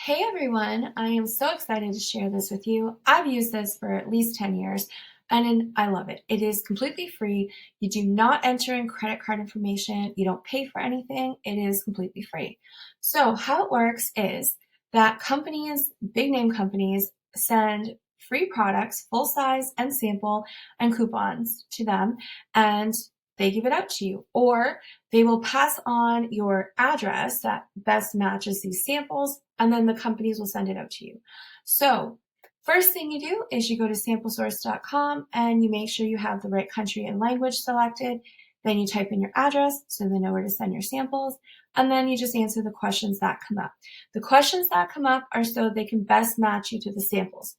Hey everyone, I am so excited to share this with you. I've used this for at least 10 years I love it. It is completely free. You do not enter in credit card information. You don't pay for anything. It is completely free. So how it works is that companies, big name companies, send free products, full size and sample and coupons to them, and they give it out to you. Or they will pass on your address that best matches these samples, and then the companies will send it out to you. So first thing you do is you go to samplesource.com and you make sure you have the right country and language selected. Then you type in your address so they know where to send your samples. And then you just answer the questions that come up. The questions that come up are so they can best match you to the samples.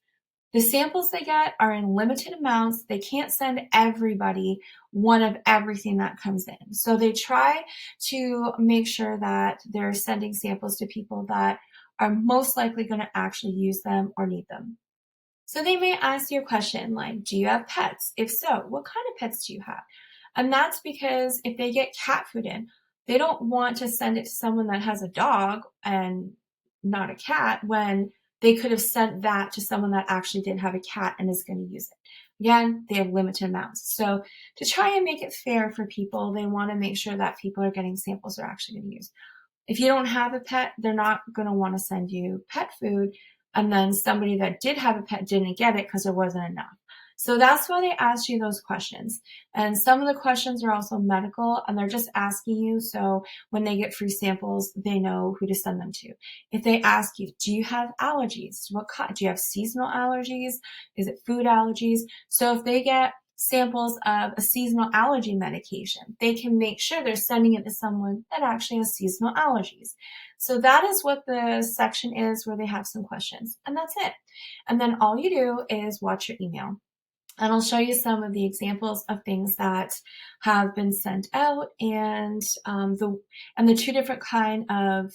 The samples they get are in limited amounts. They can't send everybody one of everything that comes in. So they try to make sure that they're sending samples to people that are most likely going to actually use them or need them. So they may ask you a question like, do you have pets? If so, what kind of pets do you have? And that's because if they get cat food in, they don't want to send it to someone that has a dog and not a cat when they could have sent that to someone that actually didn't have a cat and is going to use it. Again, they have limited amounts. So to try and make it fair for people, they want to make sure that people are getting samples they're actually going to use. If you don't have a pet, they're not going to want to send you pet food, and then somebody that did have a pet didn't get it because there wasn't enough. So that's why they ask you those questions. And some of the questions are also medical, and they're just asking you so when they get free samples, they know who to send them to. If they ask you, do you have allergies? Do you have seasonal allergies? Is it food allergies? So if they get samples of a seasonal allergy medication, they can make sure they're sending it to someone that actually has seasonal allergies. So that is what the section is where they have some questions, and that's it. And then all you do is watch your email. And I'll show you some of the examples of things that have been sent out and the two different kind of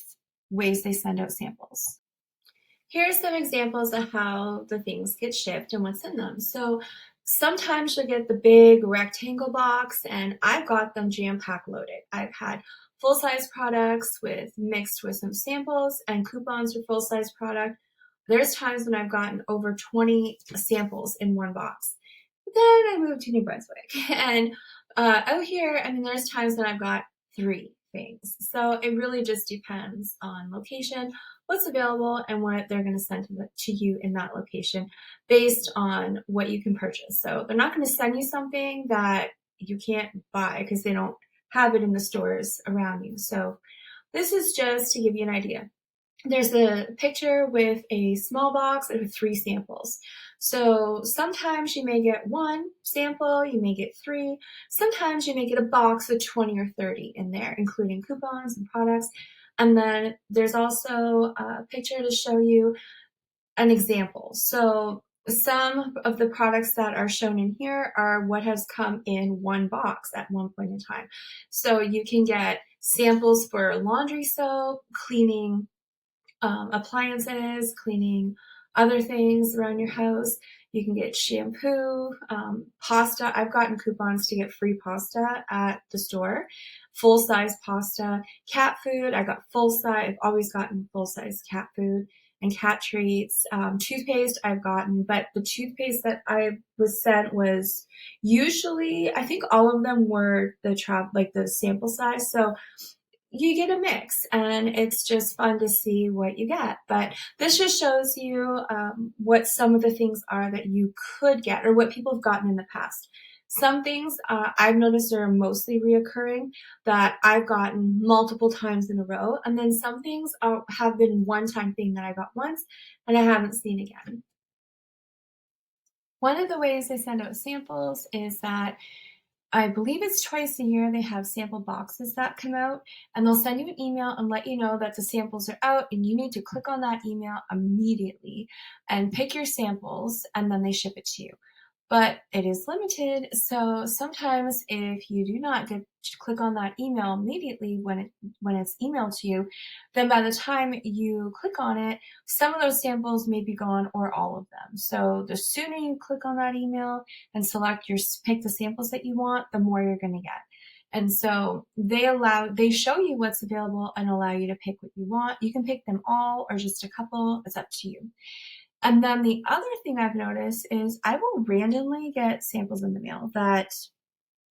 ways they send out samples. Here's some examples of how the things get shipped and what's in them. So sometimes you'll get the big rectangle box, and I've got them jam-packed loaded. I've had full-size products mixed with some samples and coupons for full-size product. There's times when I've gotten over 20 samples in one box. But then I moved to New Brunswick, and out here, there's times when I've got 3 things. So it really just depends on location, what's available, and what they're going to send to you in that location based on what you can purchase. So they're not going to send you something that you can't buy because they don't have it in the stores around you. So this is just to give you an idea. There's a picture with a small box with 3 samples. So sometimes you may get 1 sample, you may get 3. Sometimes you may get a box with 20 or 30 in there, including coupons and products. And then there's also a picture to show you an example. So some of the products that are shown in here are what has come in one box at one point in time. So you can get samples for laundry soap, cleaning appliances, cleaning other things around your house. You can get shampoo, pasta. I've gotten coupons to get free pasta at the store, full-size pasta, cat food. I got full-size. I've always gotten full-size cat food and cat treats. Toothpaste I've gotten, but the toothpaste that I was sent was usually, I think all of them were the sample size. So you get a mix, and it's just fun to see what you get. But this just shows you what some of the things are that you could get or what people have gotten in the past. Some things I've noticed are mostly reoccurring that I've gotten multiple times in a row, and then some things have been one-time thing that I got once and I haven't seen again. One of the ways they send out samples is that I believe it's twice a year they have sample boxes that come out, and they'll send you an email and let you know that the samples are out, and you need to click on that email immediately and pick your samples, and then they ship it to you. But it is limited, so sometimes if you do not get to click on that email immediately when it's emailed to you, then by the time you click on it, some of those samples may be gone or all of them. So the sooner you click on that email and pick the samples that you want, the more you're going to get. And so they show you what's available and allow you to pick what you want. You can pick them all or just a couple, it's up to you. And then the other thing I've noticed is I will randomly get samples in the mail that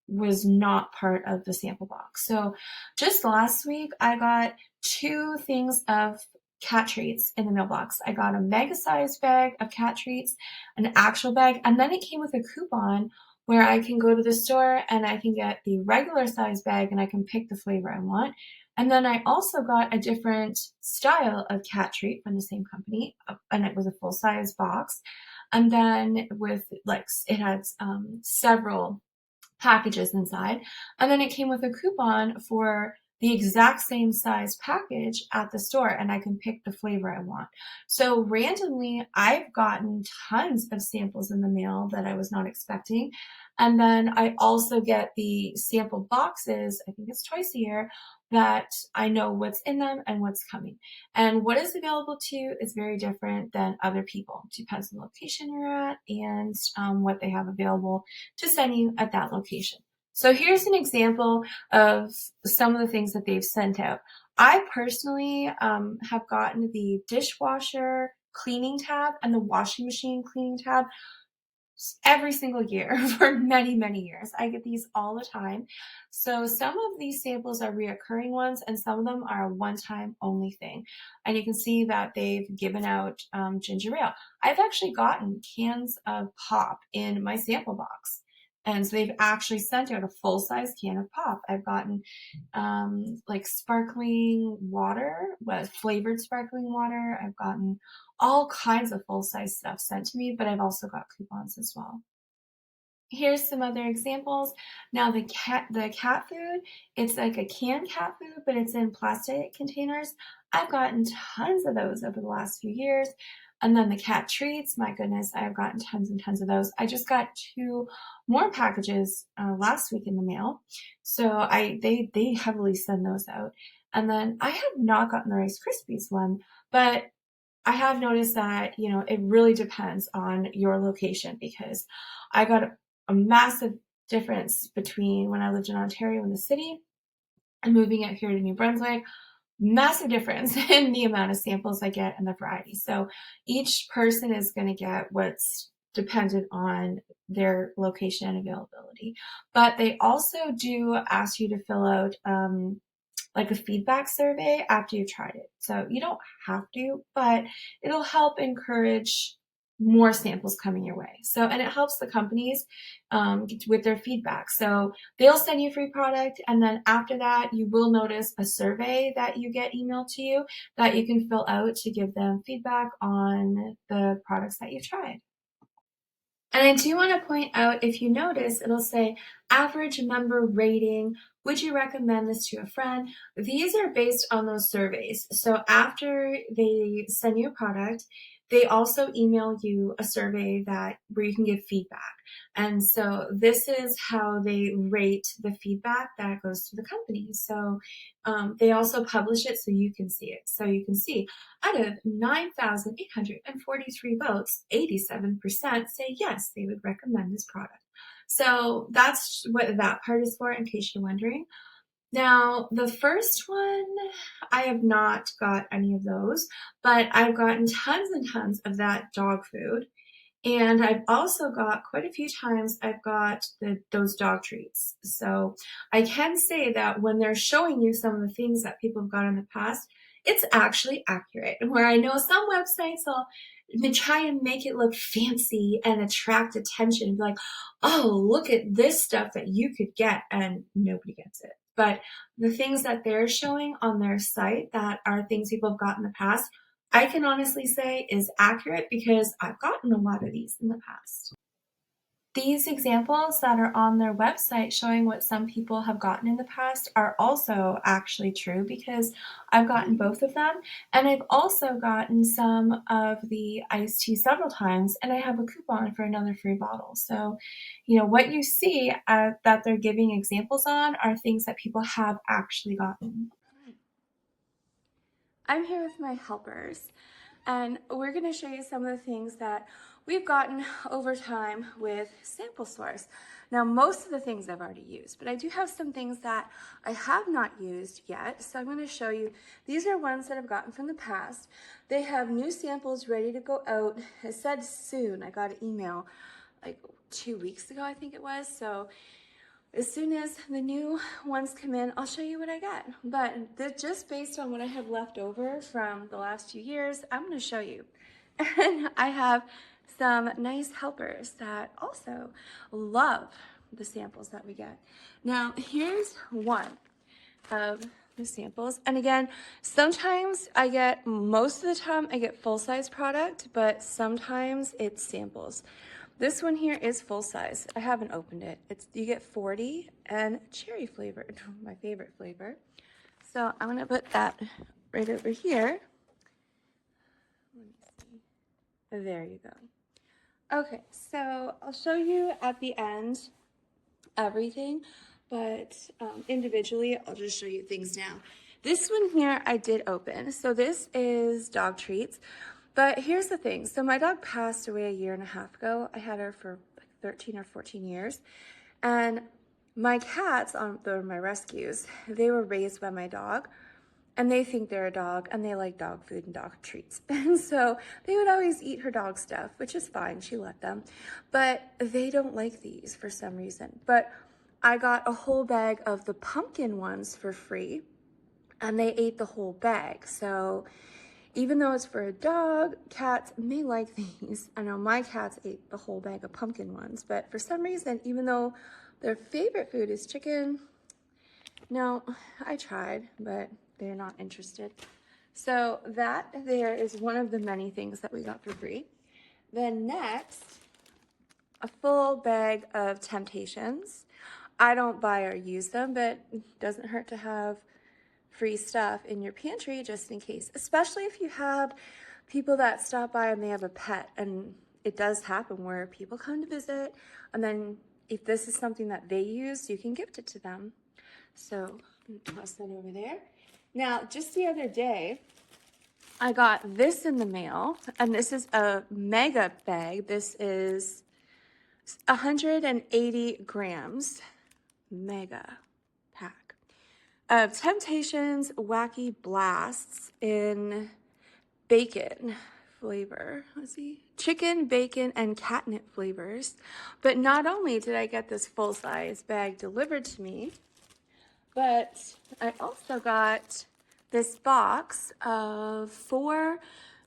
was not part of the sample box. So just last week, I got 2 things of cat treats in the mailbox. I got a mega sized bag of cat treats, an actual bag, and then it came with a coupon where I can go to the store and I can get the regular size bag and I can pick the flavor I want. And then I also got a different style of cat treat from the same company, and it was a full size box. And then with like, it had several packages inside. And then it came with a coupon for the exact same size package at the store, and I can pick the flavor I want. So randomly, I've gotten tons of samples in the mail that I was not expecting. And then I also get the sample boxes, I think it's twice a year, that I know what's in them and what's coming. And what is available to you is very different than other people. It depends on the location you're at and what they have available to send you at that location. So here's an example of some of the things that they've sent out. I personally have gotten the dishwasher cleaning tab and the washing machine cleaning tab every single year for many, many years. I get these all the time. So some of these samples are reoccurring ones and some of them are a one-time only thing. And you can see that they've given out ginger ale. I've actually gotten cans of pop in my sample box. And so they've actually sent out a full-size can of pop. I've gotten like sparkling water, flavored sparkling water. I've gotten all kinds of full-size stuff sent to me, but I've also got coupons as well. Here's some other examples. Now the cat food, it's like a canned cat food, but it's in plastic containers. I've gotten tons of those over the last few years. And then the cat treats, my goodness, I've gotten tons and tons of those. I just got 2 more packages last week in the mail. So they heavily send those out. And then I have not gotten the Rice Krispies one, but I have noticed that, it really depends on your location because I got a massive difference between when I lived in Ontario in the city and moving out here to New Brunswick. Massive difference in the amount of samples I get and the variety. So each person is going to get what's dependent on their location and availability. But they also do ask you to fill out like a feedback survey after you've tried it. So you don't have to, but it'll help encourage more samples coming your way. So, and it helps the companies with their feedback. So they'll send you free product, and then after that, you will notice a survey that you get emailed to you that you can fill out to give them feedback on the products that you've tried. And I do want to point out, if you notice, it'll say average member rating. Would you recommend this to a friend? These are based on those surveys. So after they send you a product, they also email you a survey where you can give feedback. And so this is how they rate the feedback that goes to the company. So they also publish it so you can see it. So you can see out of 9,843 votes, 87% say yes, they would recommend this product. So that's what that part is for, in case you're wondering. Now, the first one, I have not got any of those, but I've gotten tons and tons of that dog food. And I've also got quite a few times I've got those dog treats. So I can say that when they're showing you some of the things that people have got in the past, it's actually accurate. Where I know some websites will try and make it look fancy and attract attention. Be like, oh, look at this stuff that you could get, and nobody gets it. But the things that they're showing on their site that are things people have got in the past, I can honestly say is accurate because I've gotten a lot of these in the past. These examples that are on their website showing what some people have gotten in the past are also actually true because I've gotten both of them, and I've also gotten some of the iced tea several times, and I have a coupon for another free bottle. So, what you see that they're giving examples on are things that people have actually gotten. I'm here with my helpers. and we're going to show you some of the things that we've gotten over time with Sample Source. Now, most of the things I've already used, but I do have some things that I have not used yet. So I'm going to show you. These are ones that I've gotten from the past. They have new samples ready to go out. It said soon. I got an email like 2 weeks ago, I think it was. So as soon as the new ones come in, I'll show you what I got. But just based on what I have left over from the last few years, I'm going to show you. And I have some nice helpers that also love the samples that we get. Now, here's one of the samples. And again, sometimes most of the time I get full-size product, but sometimes it's samples. This one here is full size. I haven't opened it. You get 40 and cherry flavored, my favorite flavor. So I'm gonna put that right over here. Let me see. There you go. Okay, so I'll show you at the end everything, but individually, I'll just show you things now. This one here I did open. So this is dog treats. But here's the thing. So my dog passed away a year and a half ago. I had her for like 13 or 14 years. And my cats, they're my rescues, they were raised by my dog. And they think they're a dog, and they like dog food and dog treats. And so they would always eat her dog stuff, which is fine. She let them. But they don't like these for some reason. But I got a whole bag of the pumpkin ones for free. And they ate the whole bag. So even though it's for a dog, cats may like these. I know my cats ate the whole bag of pumpkin ones, but for some reason, even though their favorite food is chicken, no, I tried, but they're not interested. So that there is one of the many things that we got for free. Then next, a full bag of Temptations. I don't buy or use them, but it doesn't hurt to have free stuff in your pantry just in case, especially if you have people that stop by and they have a pet. And it does happen where people come to visit, and then if this is something that they use, you can gift it to them. So I'm gonna toss that over there. Now, just the other day, I got this in the mail, and this is a mega bag. This is 180 grams, mega pack of Temptations Wacky Blasts in bacon flavor. Let's see. Chicken, bacon, and catnip flavors. But not only did I get this full-size bag delivered to me, but I also got this box of 4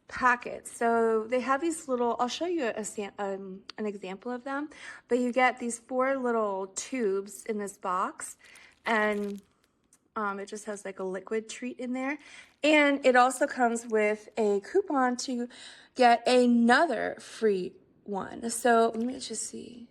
packets. So they have these little, I'll show you an example of them, but you get these 4 little tubes in this box, and it just has like a liquid treat in there. And it also comes with a coupon to get another free one. So let me just see.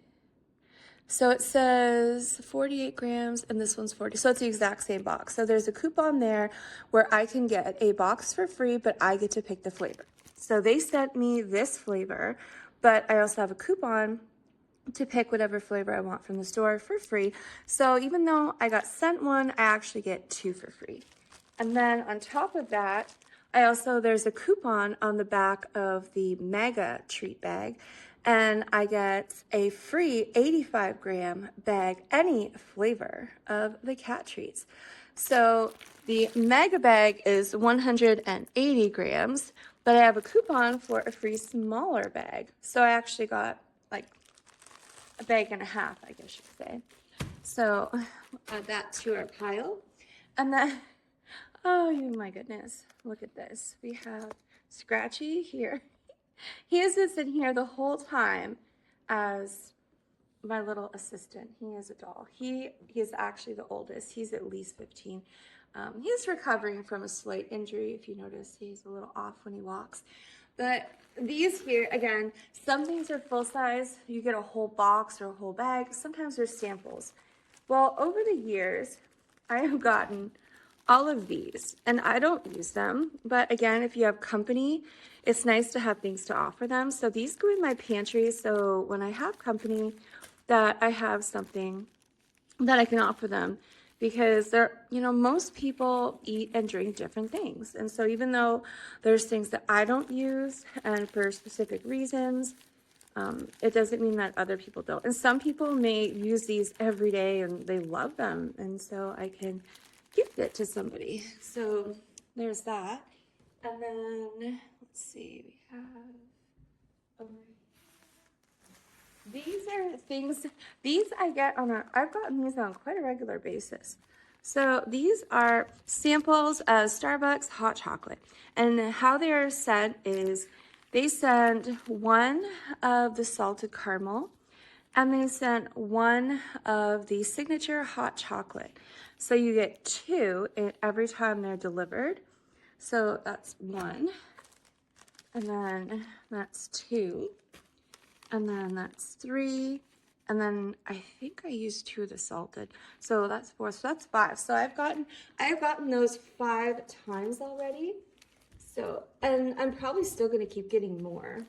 So it says 48 grams and this one's 40. So it's the exact same box. So there's a coupon there where I can get a box for free, but I get to pick the flavor. So they sent me this flavor, but I also have a coupon to pick whatever flavor I want from the store for free. So even though I got sent one, I actually get 2 for free. And then on top of that, there's a coupon on the back of the mega treat bag, and I get a free 85 gram bag, any flavor of the cat treats. So the mega bag is 180 grams, but I have a coupon for a free smaller bag. So I actually got like a bag and a half, I guess you could say. So add that to our pile. And then, oh my goodness, look at this. We have Scratchy here. He has been sitting here the whole time as my little assistant. He is a doll. He is actually the oldest. He's at least 15. He's recovering from a slight injury. If you notice, he's a little off when he walks. But these here, again, some things are full size. You get a whole box or a whole bag. Sometimes there's samples. Well, over the years, I have gotten all of these, and I don't use them. But again, if you have company, it's nice to have things to offer them. So these go in my pantry. So when I have company, that I have something that I can offer them because most people eat and drink different things. And so even though there's things that I don't use and for specific reasons, it doesn't mean that other people don't. And some people may use these every day and they love them. And so I can gift it to somebody. So there's that. And then, let's see, we have, these are things, these I've gotten these on quite a regular basis. So these are samples of Starbucks hot chocolate. And how they are sent is they send one of the salted caramel and they sent one of the signature hot chocolate. So you get two every time they're delivered. So that's one, and then that's two, and then that's three, and then I think I used two of the salted. So that's four, so that's five. So I've gotten those 5 times already. So, and I'm probably still gonna keep getting more.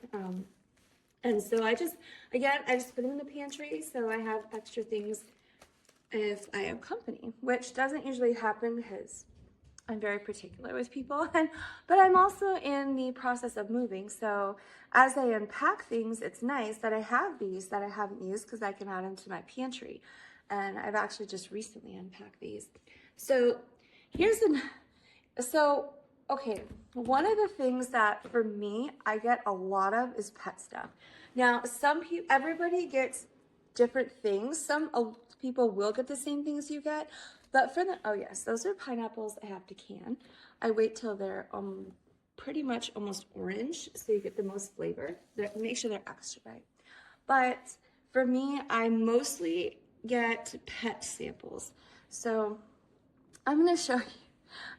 And so I just put them in the pantry so I have extra things if I have company, which doesn't usually happen because I'm very particular with people, but I'm also in the process of moving. So as I unpack things, it's nice that I have these that I haven't used because I can add them to my pantry. And I've actually just recently unpacked these. So okay, one of the things that for me, I get a lot of is pet stuff. Now, everybody gets different things. Some people will get the same things you get, but oh yes, those are pineapples I have to can. I wait till they're pretty much almost orange, so you get the most flavor. Make sure they're extra ripe. But for me, I mostly get pet samples. So I'm gonna show you,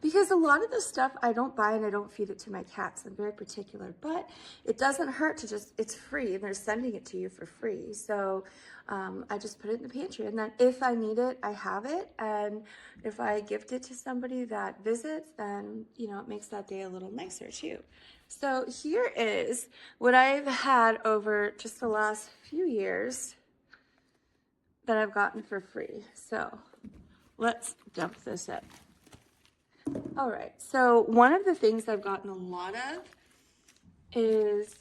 because a lot of the stuff I don't buy and I don't feed it to my cats. I'm very particular, but it doesn't hurt to it's free and they're sending it to you for free. So I just put it in the pantry, and then if I need it, I have it. And if I gift it to somebody that visits, then, it makes that day a little nicer too. So here is what I've had over just the last few years that I've gotten for free. So let's dump this in. All right, so one of the things I've gotten a lot of is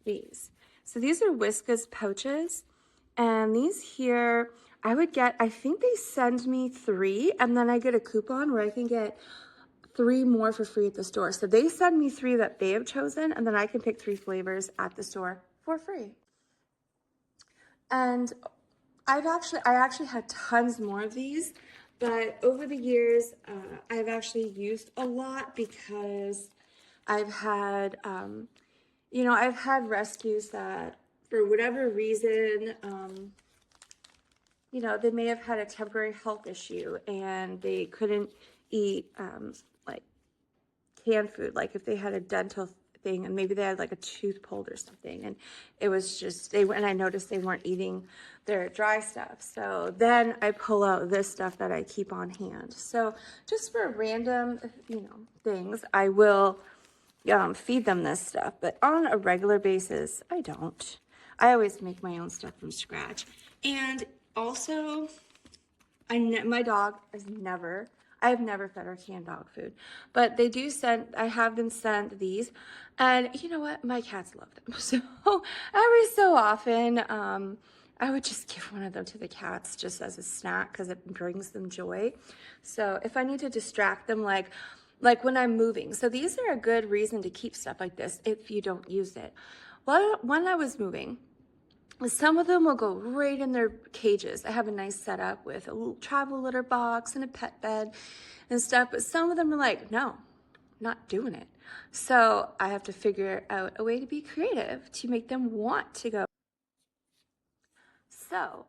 these. So these are Whiskas pouches, and these here, I think they send me 3, and then I get a coupon where I can get 3 more for free at the store. So they send me 3 that they have chosen, and then I can pick 3 flavors at the store for free. And I actually had tons more of these, but over the years, I've actually used a lot because I've had, I've had rescues that for whatever reason, they may have had a temporary health issue and they couldn't eat like canned food, like if they had a dental thing and maybe they had like a tooth pulled or something, and it was just and I noticed they weren't eating their dry stuff. So then I pull out this stuff that I keep on hand. So just for random things, I will feed them this stuff, but on a regular basis I don't. I always make my own stuff from scratch. And also my dog I have never fed her canned dog food, but I have them send these, and you know what? My cats love them. So every so often, I would just give one of them to the cats just as a snack because it brings them joy. So if I need to distract them, like when I'm moving. So these are a good reason to keep stuff like this if you don't use it. Well, when I was moving, some of them will go right in their cages. I have a nice setup with a little travel litter box and a pet bed and stuff, but some of them are like, no, not doing it. So I have to figure out a way to be creative to make them want to go. So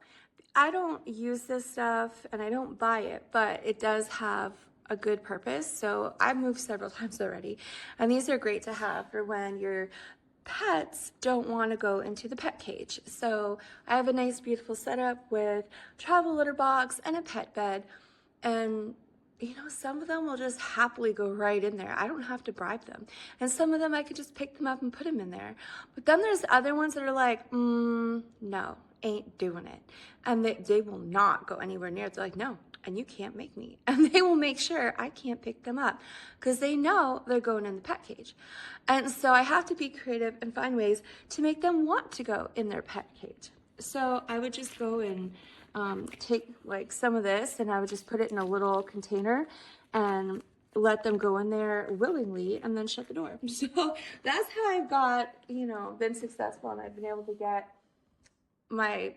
I don't use this stuff and I don't buy it, but it does have a good purpose. So I've moved several times already, and these are great to have for when you're pets don't want to go into the pet cage. So I have a nice beautiful setup with travel litter box and a pet bed, and some of them will just happily go right in there. I don't have to bribe them. And some of them I could just pick them up and put them in there. But then there's other ones that are like, no, ain't doing it. And they will not go anywhere near it. They're like, no, and you can't make me. And they will make sure I can't pick them up because they know they're going in the pet cage. And so I have to be creative and find ways to make them want to go in their pet cage. So I would just go and take like some of this, and I would just put it in a little container and let them go in there willingly and then shut the door. So that's how I've got, you know, been successful, and I've been able to get my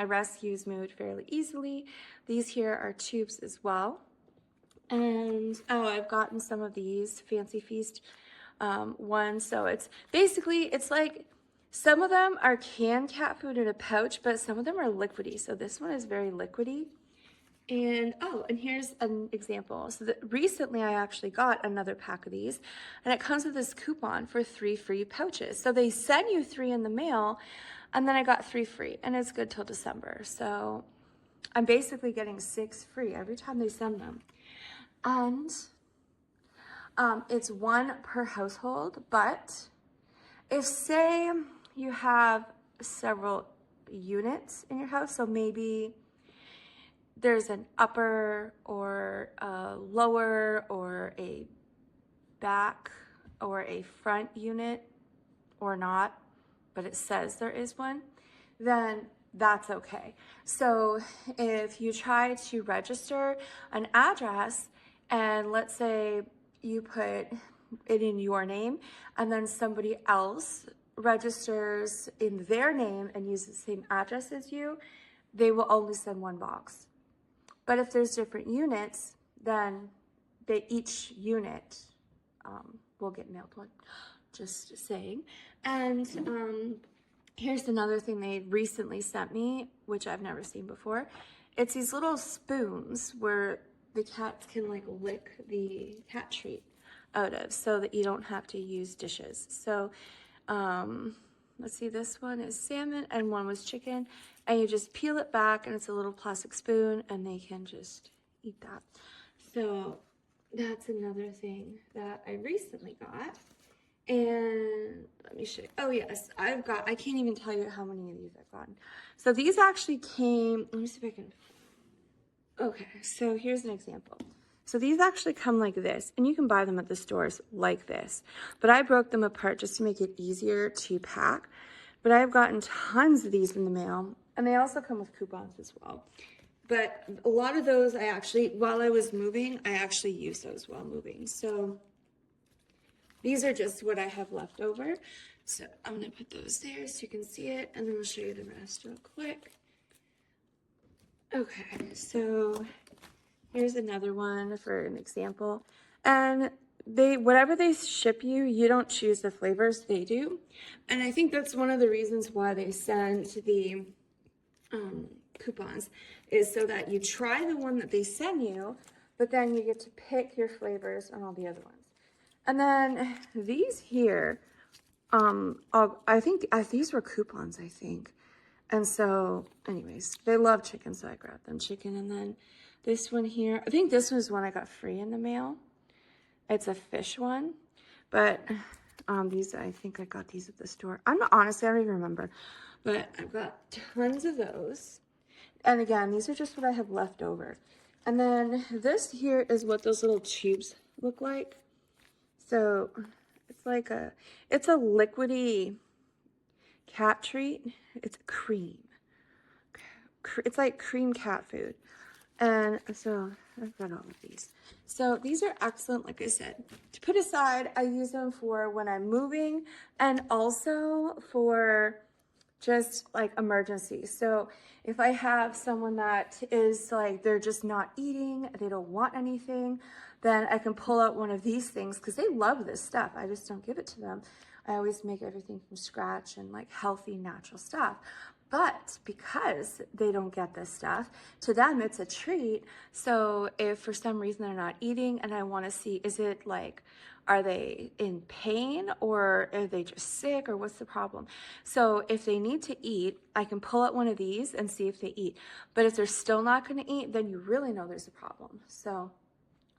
rescues moved fairly easily. These here are tubes as well. And oh, I've gotten some of these Fancy Feast ones. So it's basically, it's like some of them are canned cat food in a pouch, but some of them are liquidy. So this one is very liquidy. And oh, and here's an example. So recently I actually got another pack of these, and it comes with this coupon for 3 free pouches. So they send you 3 in the mail, and then I got 3 free, and it's good till December. So I'm basically getting 6 free every time they send them. And it's 1 per household, but if say you have several units in your house, so maybe there's an upper or a lower or a back or a front unit or not, but it says there is one, then that's okay. So if you try to register an address and let's say you put it in your name and then somebody else registers in their name and uses the same address as you, they will only send 1 box. But if there's different units, then each unit will get mailed 1, just saying. And here's another thing they recently sent me, which I've never seen before. It's these little spoons where the cats can like lick the cat treat out of so that you don't have to use dishes. So let's see, this one is salmon and one was chicken, and you just peel it back and it's a little plastic spoon and they can just eat that. So that's another thing that I recently got. And let me show you. Oh yes, I can't even tell you how many of these I've gotten. So these actually came, let me see if I can, okay, so here's an example. So these actually come like this, and you can buy them at the stores like this. But I broke them apart just to make it easier to pack. But I've gotten tons of these in the mail, and they also come with coupons as well. But a lot of those I actually, while I was moving, I actually used those while moving. So these are just what I have left over. So I'm gonna put those there so you can see it, and then we'll show you the rest real quick. Okay, so here's another one for an example. And whatever they ship you, you don't choose the flavors, they do. And I think that's one of the reasons why they send the coupons, is so that you try the one that they send you, but then you get to pick your flavors on all the other ones. And then these here, I think these were coupons, I think. And so anyways, they love chicken, so I grabbed them chicken. And then this one here, I think this was one I got free in the mail. It's a fish one, but these, I think I got these at the store. Honestly, I don't even remember, but I've got tons of those. And again, these are just what I have left over. And then this here is what those little tubes look like. So it's like it's a liquidy cat treat. It's cream. It's like cream cat food. And so I've got all of these. So these are excellent, like I said, to put aside. I use them for when I'm moving and also for just like emergencies. So if I have someone that is like, they're just not eating, they don't want anything, then I can pull out one of these things because they love this stuff. I just don't give it to them. I always make everything from scratch and like healthy, natural stuff. But because they don't get this stuff, to them it's a treat. So if for some reason they're not eating and I want to see, is it like, are they in pain or are they just sick or what's the problem? So if they need to eat, I can pull out one of these and see if they eat. But if they're still not going to eat, then you really know there's a problem. So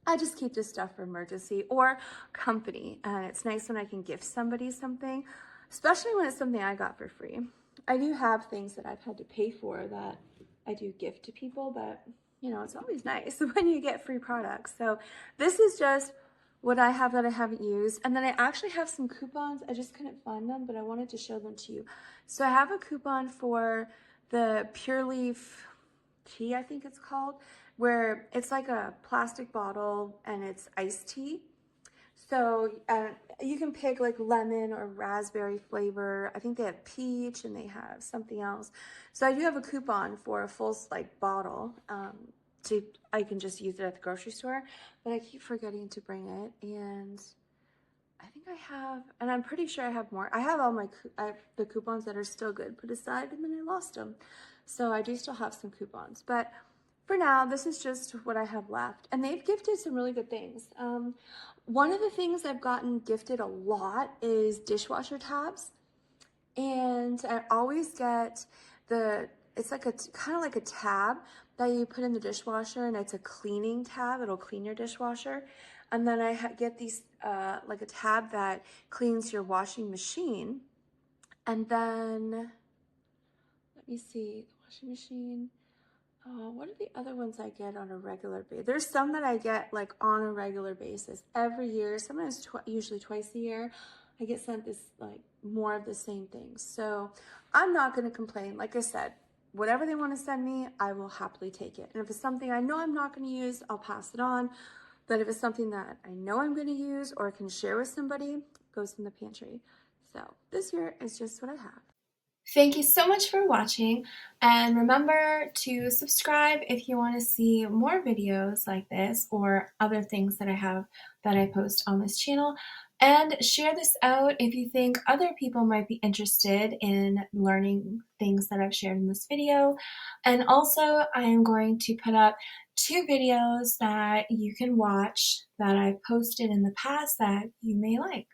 I just keep this stuff for emergency or company. And it's nice when I can gift somebody something, especially when it's something I got for free. I do have things that I've had to pay for that I do gift to people, but it's always nice when you get free products. So this is just what I have that I haven't used. And then I actually have some coupons. I just couldn't find them, but I wanted to show them to you. So I have a coupon for the Pure Leaf tea, I think it's called, where it's like a plastic bottle and it's iced tea. So you can pick like lemon or raspberry flavor. I think they have peach and they have something else. So I do have a coupon for a full like bottle. I can just use it at the grocery store, but I keep forgetting to bring it. And I think I have, and I'm pretty sure I have more. I have all the coupons that are still good put aside, and then I lost them. So I do still have some coupons, but for now, this is just what I have left. And they've gifted some really good things. One of the things I've gotten gifted a lot is dishwasher tabs. And I always get it's like kind of like a tab that you put in the dishwasher, and it's a cleaning tab. It'll clean your dishwasher. And then I get these, like a tab that cleans your washing machine. And then, let me see, the washing machine. What are the other ones I get on a regular basis? There's some that I get like on a regular basis every year, sometimes usually twice a year. I get sent this like more of the same things. So I'm not going to complain. Like I said, whatever they want to send me, I will happily take it. And if it's something I know I'm not going to use, I'll pass it on. But if it's something that I know I'm going to use or can share with somebody, it goes in the pantry. So this year is just what I have. Thank you so much for watching, and remember to subscribe if you want to see more videos like this or other things that I have that I post on this channel, and share this out if you think other people might be interested in learning things that I've shared in this video. And also, I am going to put up 2 videos that you can watch that I've posted in the past that you may like.